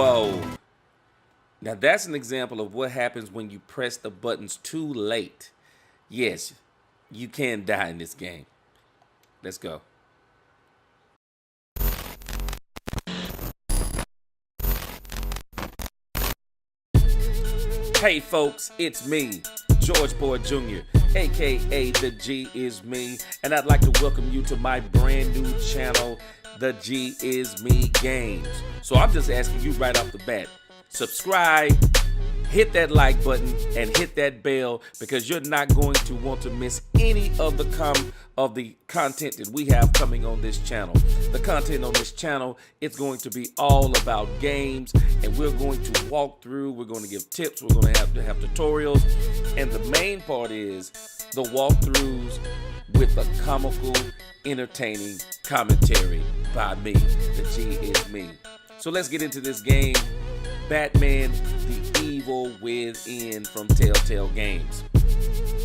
Whoa. Now that's an example of what happens when you press the buttons too late. Yes, you can die in this game. Let's go. Hey folks, it's me, George Boy Jr., aka The G Is Me, and I'd like to welcome you to my brand new channel, The G Is Me Games. So I'm just asking you right off the bat, subscribe, hit that like button, and hit that bell, because you're not going to want to miss any of the content that we have coming on this channel. The content on this channel, it's going to be all about games, and we're going to walk through, we're going to give tips, we're going to have tutorials, and the main part is the walkthroughs with a comical, entertaining commentary by me, The G Is Me. So let's get into this game, Batman, the Evil Within from Telltale Games.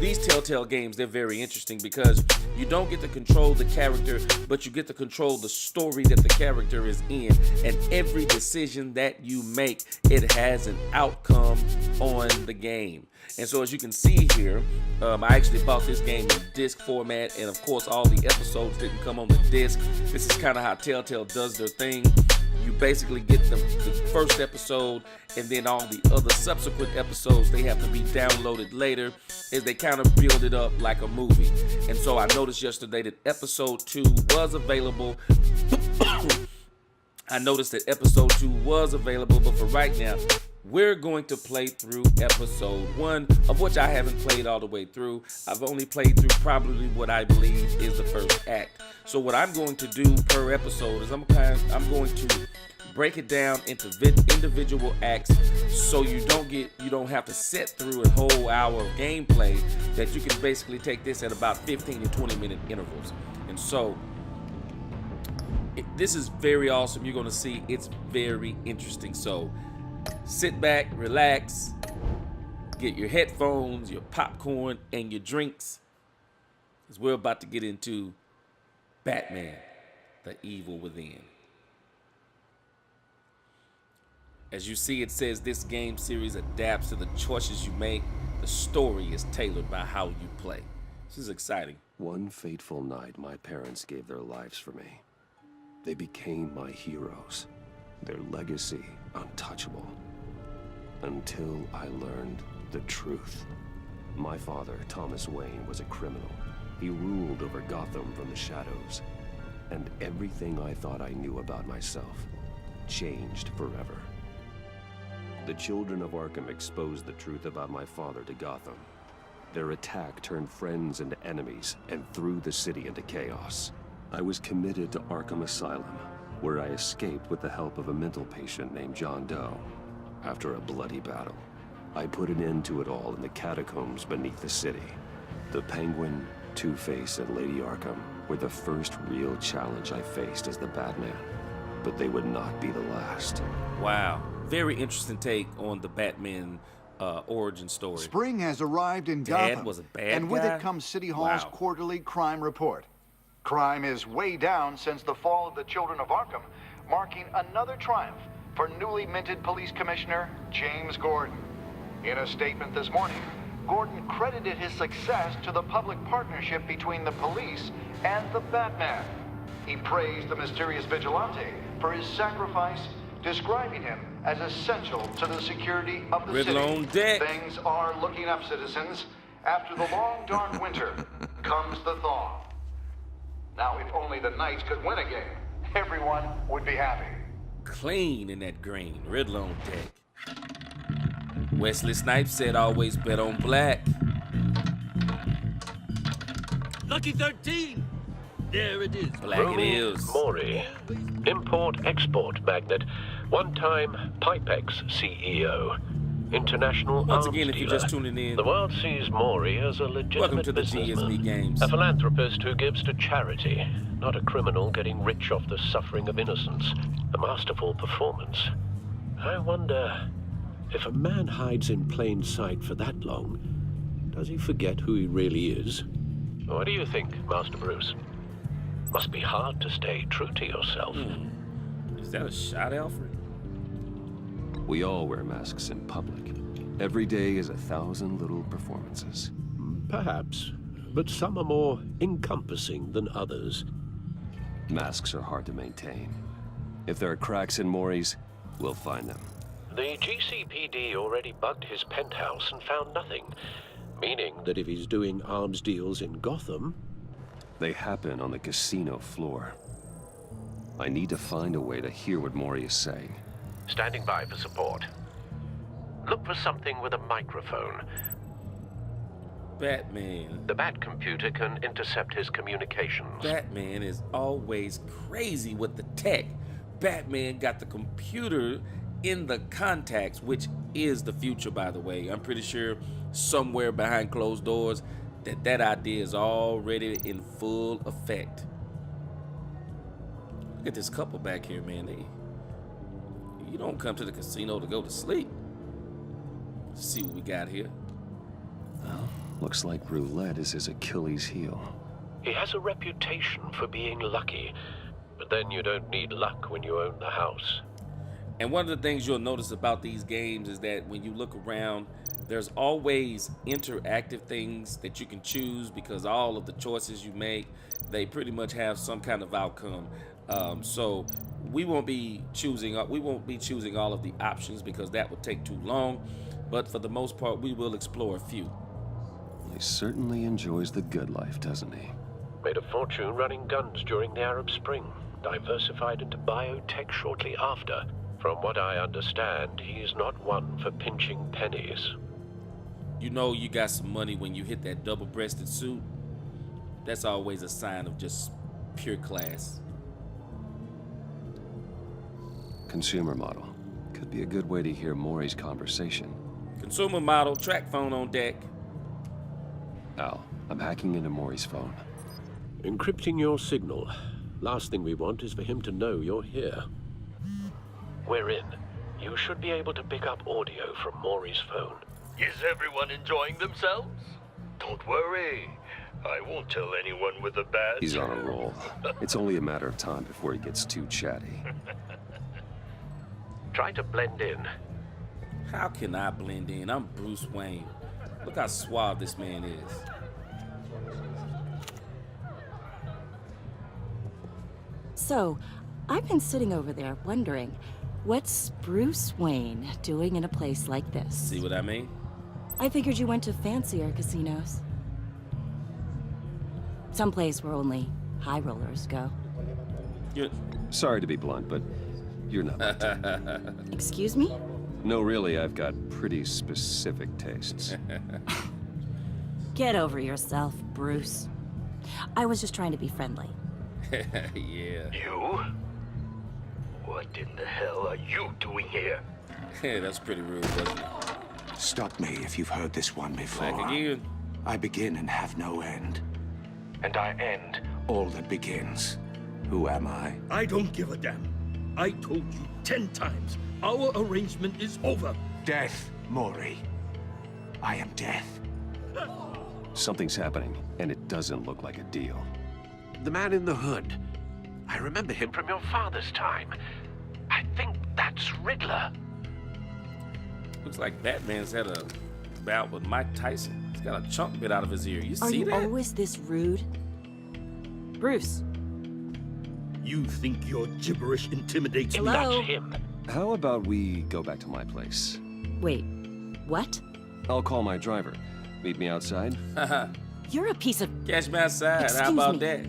These Telltale games, they're very interesting because you don't get to control the character, but you get to control the story that the character is in, and every decision that you make, it has an outcome on the game. And so as you can see here, I actually bought this game in disc format, and of course all the episodes didn't come on the disc. This is kind of how Telltale does their thing. You basically get the first episode, and then all the other subsequent episodes, they have to be downloaded later as they kind of build it up like a movie. And so I noticed yesterday that episode 2 was available. I noticed that episode 2 was available, but for right now, we're going to play through episode 1, of which I haven't played all the way through. I've only played through probably what I believe is the first act. So what I'm going to do per episode is I'm going to break it down into individual acts, so you don't have to sit through a whole hour of gameplay. That you can basically take this at about 15 to 20 minute intervals. And so this is very awesome. You're going to see it's very interesting. So sit back, relax, get your headphones, your popcorn, and your drinks, because we're about to get into Batman, the Evil Within. As you see, it says this game series adapts to the choices you make. The story is tailored by how you play. This is exciting. One fateful night, my parents gave their lives for me. They became my heroes. Their legacy untouchable. Until I learned the truth. My father, Thomas Wayne, was a criminal. He ruled over Gotham from the shadows. And everything I thought I knew about myself changed forever. The children of Arkham exposed the truth about my father to Gotham. Their attack turned friends into enemies and threw the city into chaos. I was committed to Arkham Asylum, where I escaped with the help of a mental patient named John Doe. After a bloody battle, I put an end to it all in the catacombs beneath the city. The Penguin, Two-Face, and Lady Arkham were the first real challenge I faced as the Batman, but they would not be the last. Wow. Very interesting take on the Batman origin story. Spring has arrived in Dad Gotham, was a bad and with guy? it comes City Hall's Wow. quarterly crime report. Crime is way down since the fall of the Children of Arkham, marking another triumph for newly minted police commissioner James Gordon. In a statement this morning, Gordon credited his success to the public partnership between the police and the Batman. He praised the mysterious vigilante for his sacrifice, describing him as essential to the security of the Riddler city. on deck. Things are looking up, citizens. After the long, dark winter comes the thaw. Now, if only the Knights could win a game, everyone would be happy. Clean in that green. Riddler on deck. Wesley Snipes said always bet on black. Lucky 13! There it is. Black it is. Maury, import-export magnate, one-time Pipex CEO, international Once arms again, if you're dealer. just tuning in, The world sees Maury as a welcome legitimate to the G Is Me businessman, Games. a philanthropist who gives to charity, not a criminal getting rich off the suffering of innocence. A masterful performance. I wonder, if a man hides in plain sight for that long, does he forget who he really is? What do you think, Master Bruce? Must be hard to stay true to yourself. Is that a shot, Alfred? We all wear masks in public. Every day is 1,000 little performances. Perhaps, but some are more encompassing than others. Masks are hard to maintain. If there are cracks in Maury's, we'll find them. The GCPD already bugged his penthouse and found nothing, meaning that if he's doing arms deals in Gotham... They happen on the casino floor. I need to find a way to hear what Maury is saying. Standing by for support. Look for something with a microphone. Batman. The Bat computer can intercept his communications. Batman is always crazy with the tech. Batman got the computer in the contacts, which is the future, by the way. I'm pretty sure somewhere behind closed doors that idea is already in full effect. Look at this couple back here, man. You don't come to the casino to go to sleep. Let's see what we got here. Well, looks like roulette is his Achilles heel. He has a reputation for being lucky, but then you don't need luck when you own the house. And one of the things you'll notice about these games is that when you look around, there's always interactive things that you can choose, because all of the choices you make, they pretty much have some kind of outcome. So we won't be choosing all of the options because that would take too long. But for the most part, we will explore a few. He certainly enjoys the good life, doesn't he? Made a fortune running guns during the Arab Spring. Diversified into biotech shortly after. From what I understand, he's not one for pinching pennies. You know you got some money when you hit that double-breasted suit. That's always a sign of just pure class. Consumer model. Could be a good way to hear Maury's conversation. Consumer model, track phone on deck. Al, I'm hacking into Maury's phone. Encrypting your signal. Last thing we want is for him to know you're here. We're in. You should be able to pick up audio from Maury's phone. Is everyone enjoying themselves? Don't worry. I won't tell anyone with a badge. He's on a roll. It's only a matter of time before he gets too chatty. Try to blend in. How can I blend in? I'm Bruce Wayne. Look how suave this man is. So, I've been sitting over there wondering, what's Bruce Wayne doing in a place like this? See what I mean? I figured you went to fancier casinos. Someplace where only high rollers go. Sorry to be blunt, but you're not my type. Excuse me? No, really, I've got pretty specific tastes. Get over yourself, Bruce. I was just trying to be friendly. Yeah. You? What in the hell are you doing here? That's pretty rude, wasn't it? Stop me if you've heard this one before. Back again. I begin and have no end. And I end all that begins. Who am I? I don't give a damn. I told you 10 times. Our arrangement is over. Death, Maury. I am death. Something's happening, and it doesn't look like a deal. The man in the hood. I remember him from your father's time. I think that's Riddler. Looks like Batman's had a bout with Mike Tyson. He's got a chunk bit out of his ear. You see that? Are you always this rude? Bruce. You think your gibberish intimidates me? Hello? That's him. How about we go back to my place? Wait, what? I'll call my driver. Meet me outside? Haha. You're a piece of... Catch me outside. How Excuse about me. that?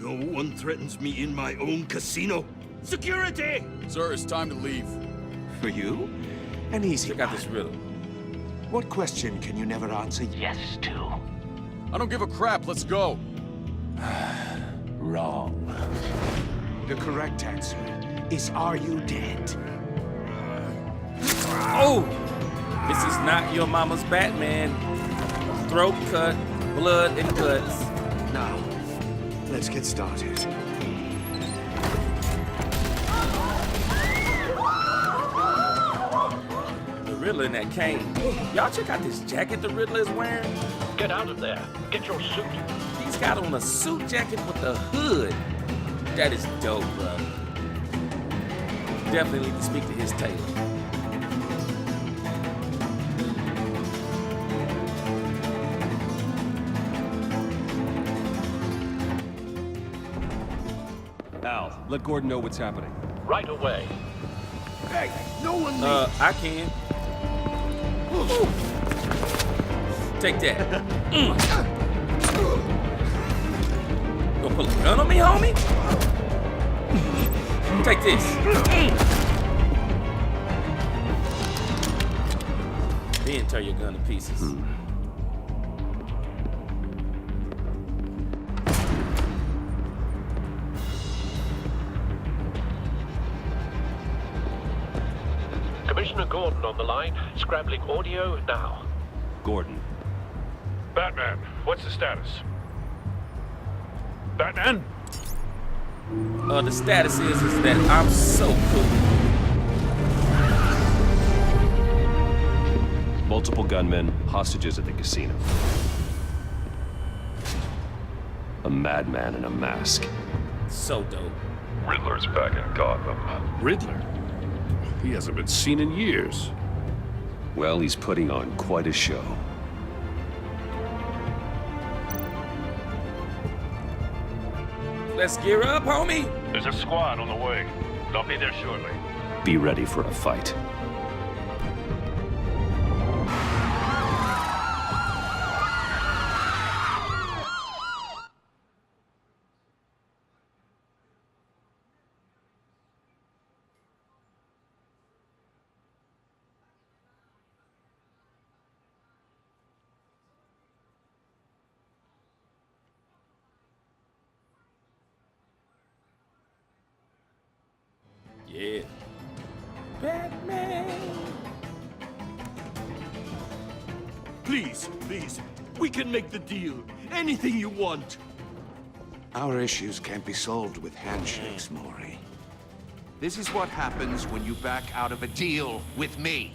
No one threatens me in my own casino. Security! Sir, it's time to leave. For you? An easy Check out one. this riddle. What question can you never answer Yes, to. I don't give a crap. Let's go. Wrong. The correct answer is, are you dead? Oh! This is not your mama's Batman. Throat cut, blood and guts. Now, let's get started. The Riddler in that cane. Y'all check out this jacket the Riddler is wearing. Get out of there. Get your suit. He's got on a suit jacket with a hood. That is dope, bro. definitely need to speak to his tailor. Al, let Gordon know what's happening. Right away. Hey, no one I can. Take that. Gonna pull a gun on me, homie? Take this. Then tear your gun to pieces. Commissioner Gordon on the line. Scrambling audio now. Gordon. Batman, what's the status? Batman? The status is that I'm so cool. Multiple gunmen, hostages at the casino. A madman in a mask. So dope. Riddler's back in Gotham. Riddler? He hasn't been seen in years. Well, he's putting on quite a show. Let's gear up, homie. There's a squad on the way. They'll be there shortly. Be ready for a fight. Yeah. Batman. Please, we can make the deal. Anything you want. Our issues can't be solved with handshakes, Maury. This is what happens when you back out of a deal with me.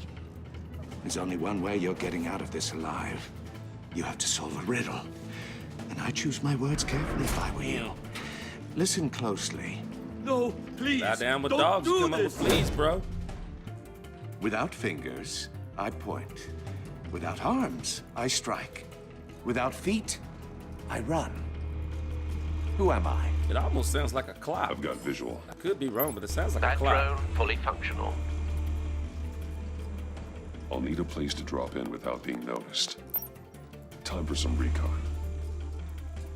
There's only one way you're getting out of this alive. You have to solve a riddle. And I choose my words carefully if I were you. Listen closely. No, please. Lie down with don't dogs. do Come up this. with fleas, bro. Without fingers, I point. Without arms, I strike. Without feet, I run. Who am I? It almost sounds like a clock. I've got visual. I could be wrong, but it sounds like That a clock. drone fully functional. I'll need a place to drop in without being noticed. Time for some recon.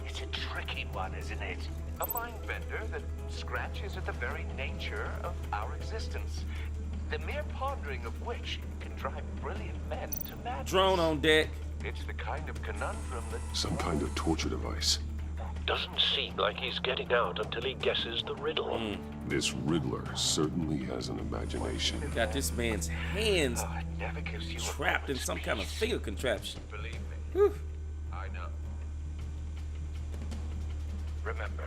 It's a tricky one, isn't it? A mind bender that scratches at the very nature of our existence. The mere pondering of which can drive brilliant men to madness. Drone on deck. It's the kind of conundrum that... Some kind of torture device. Doesn't seem like he's getting out until he guesses the riddle. This Riddler certainly has an imagination. Got this man's hands it never gives you a trapped in moment's some kind of peace. finger contraption. Believe me, Whew. I know. Remember,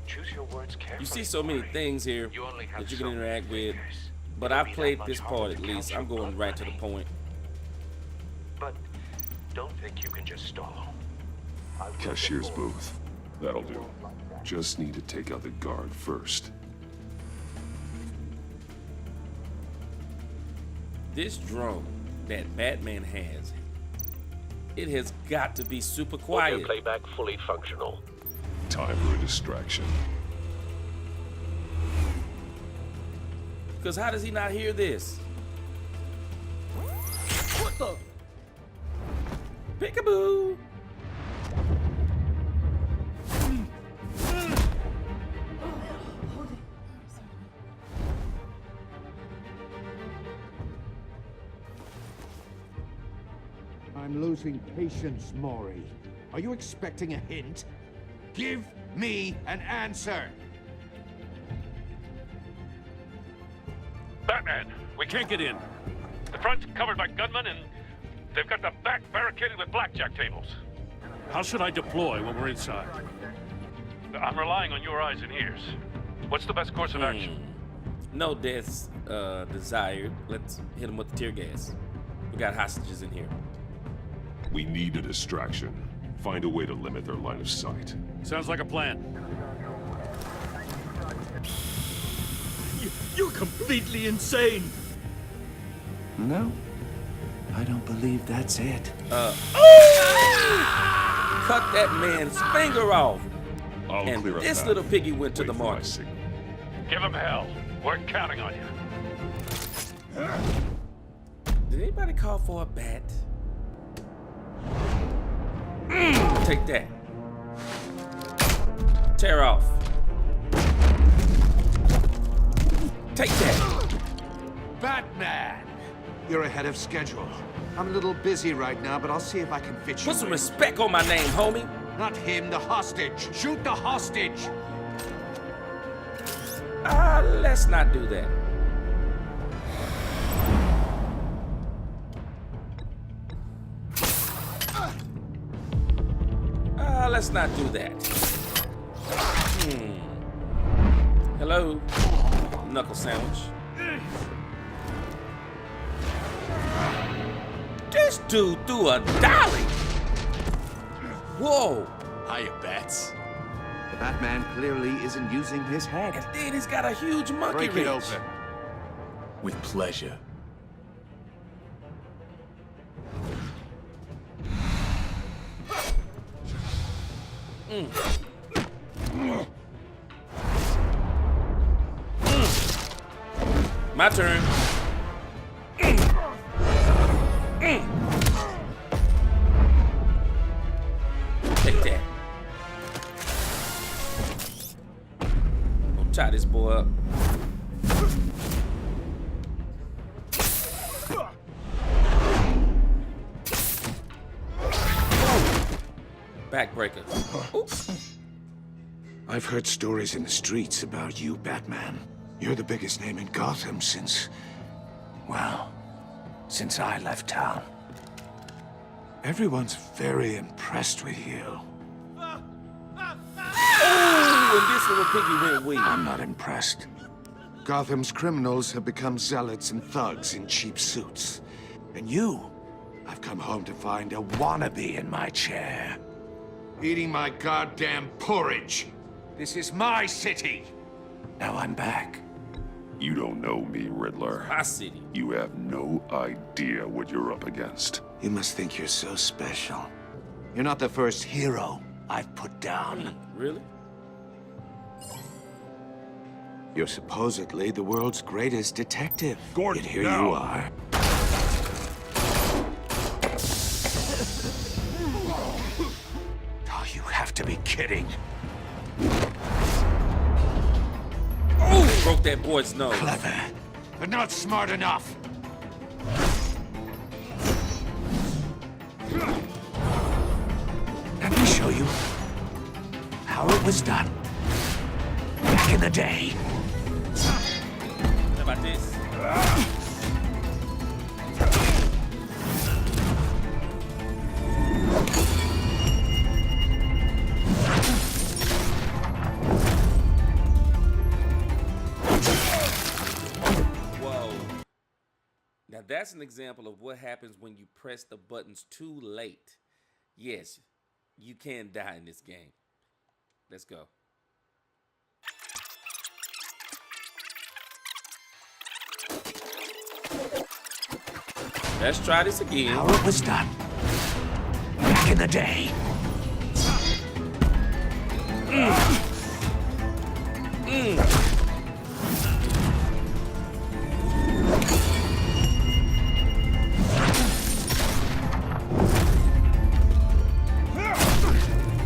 choose your words carefully. You see so many Maury. with here You only have that you so can many interact with, fingers. but It'll I've be played that this much part harder at to least. count I'm your going blood right to the money. point. But don't think you can just stall. I will Cashier's before. booth. That'll do. Just need to take out the guard first. This drone that Batman has, it has got to be super Audio quiet. playback fully functional. Time for a distraction. Because how does he not hear this? What the? Peekaboo! I'm losing patience, Maury. Are you expecting a hint? Give me an answer! Batman, we can't get in. The front's covered by gunmen, and they've got the back barricaded with blackjack tables. How should I deploy when we're inside? I'm relying on your eyes and ears. What's the best course of action? No deaths desired. Let's hit him with the tear gas. We got hostages in here. We need a distraction. Find a way to limit their line of sight. Sounds like a plan. You're completely insane! No, I don't believe that's it. Cut that man's finger off. And this little piggy went to the market. Give him hell. We're counting on you. Did anybody call for a bat? Take that. Tear off. Take that. Batman! You're ahead of schedule. I'm a little busy right now, but I'll see if I can fit you Put some in. respect on my name, homie. Not him, the hostage. Shoot the hostage! Let's not do that. Let's not do that. Hello, knuckle sandwich. This dude threw a dolly. Whoa. Hiya, bats. The Batman clearly isn't using his head. And then he's got a huge monkey Break it wrench. open. With pleasure. My turn. Take that. Gonna tie this boy up. Backbreaker. Oops. I've heard stories in the streets about you, Batman. You're the biggest name in Gotham since I left town. Everyone's very impressed with you. Oh, and this little piggy went weak. I'm not impressed. Gotham's criminals have become zealots and thugs in cheap suits. And you, I've come home to find a wannabe in my chair. Eating my goddamn porridge. This is my city. Now I'm back. You don't know me, Riddler. My city. You have no idea what you're up against. You must think you're so special. You're not the first hero I've put down. Really? You're supposedly the world's greatest detective. Gordon, Yet here no. you are. Oh, you have to be kidding. Oh, broke that boy's nose. Clever, but not smart enough. Let me show you how it was done back in the day. How about this? Whoa. Now that's an example of what happens when you press the buttons too late. Yes, you can die in this game. Let's go. Let's try this again. How it was done back in the day.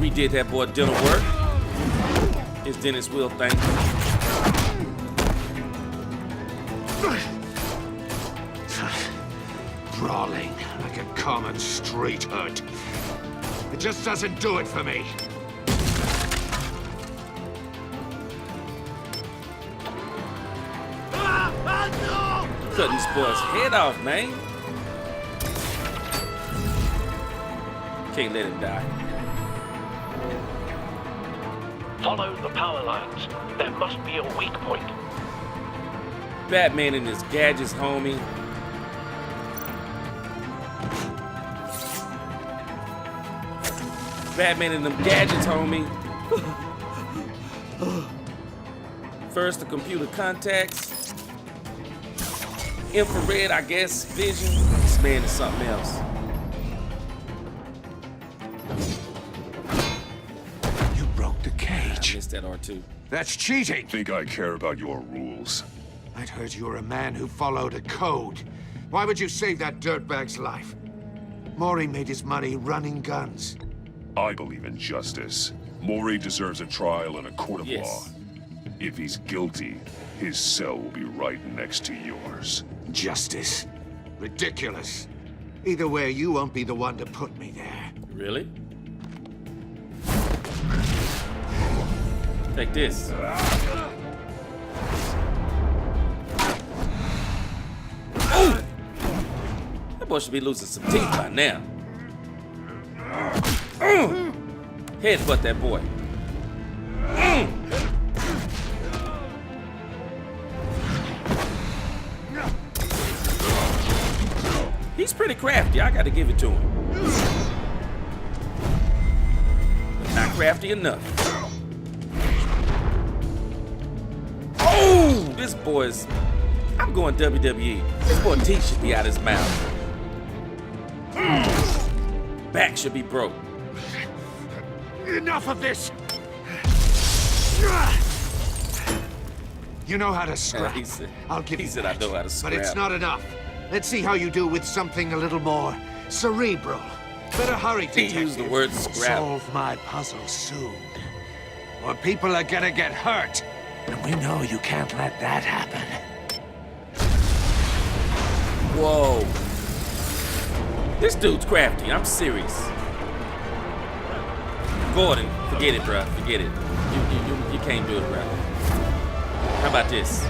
We did that boy dental work. His dentist will thank you. Brawling like a common street hood. It just doesn't do it for me. Cutting this boy's head off, man. Can't let him die. Follow the power lines. There must be a weak point. Batman and his gadgets, homie. Batman and them gadgets, homie. First, the computer contacts. infrared, I guess, vision. This man is something else. You broke the cage. I missed that R2. That's cheating. Think I care about your rules? I'd heard you were a man who followed a code. Why would you save that dirtbag's life? Maury made his money running guns. I believe in justice. Maury deserves a trial in a court of law. If he's guilty, his cell will be right next to yours. Justice? Ridiculous. Either way, you won't be the one to put me there. Really? Take this. Oh! That boy should be losing some teeth by now. Headbutt that boy. He's pretty crafty, I gotta give it to him. But not crafty enough. Oh, this boy's... I'm going WWE. This boy teeth should be out his mouth. Back should be broke. Enough of this! You know how to scrap. I'll give you He said I know how to scrap. But it's not enough. Let's see how you do with something a little more cerebral. Better hurry, detective. He used the word scrap. Solve my puzzle soon, or people are gonna get hurt. And we know you can't let that happen. Whoa. This dude's crafty, I'm serious. Gordon, forget it, bro. Forget it. You can't do it, bro. How about this?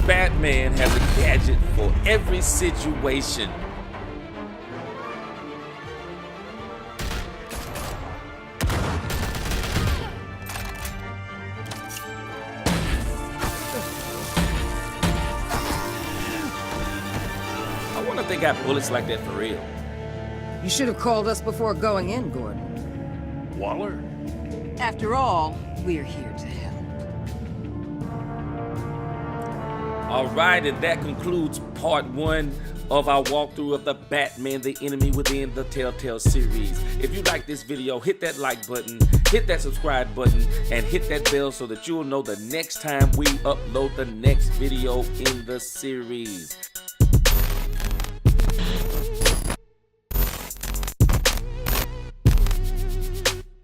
Batman has a gadget for every situation. I wonder if they got bullets like that for real. You should have called us before going in, Gordon. Waller? After all, we're here to help. All right, and that concludes part 1 of our walkthrough of the Batman, the Enemy Within the Telltale series. If you like this video, hit that like button, hit that subscribe button, and hit that bell so that you'll know the next time we upload the next video in the series.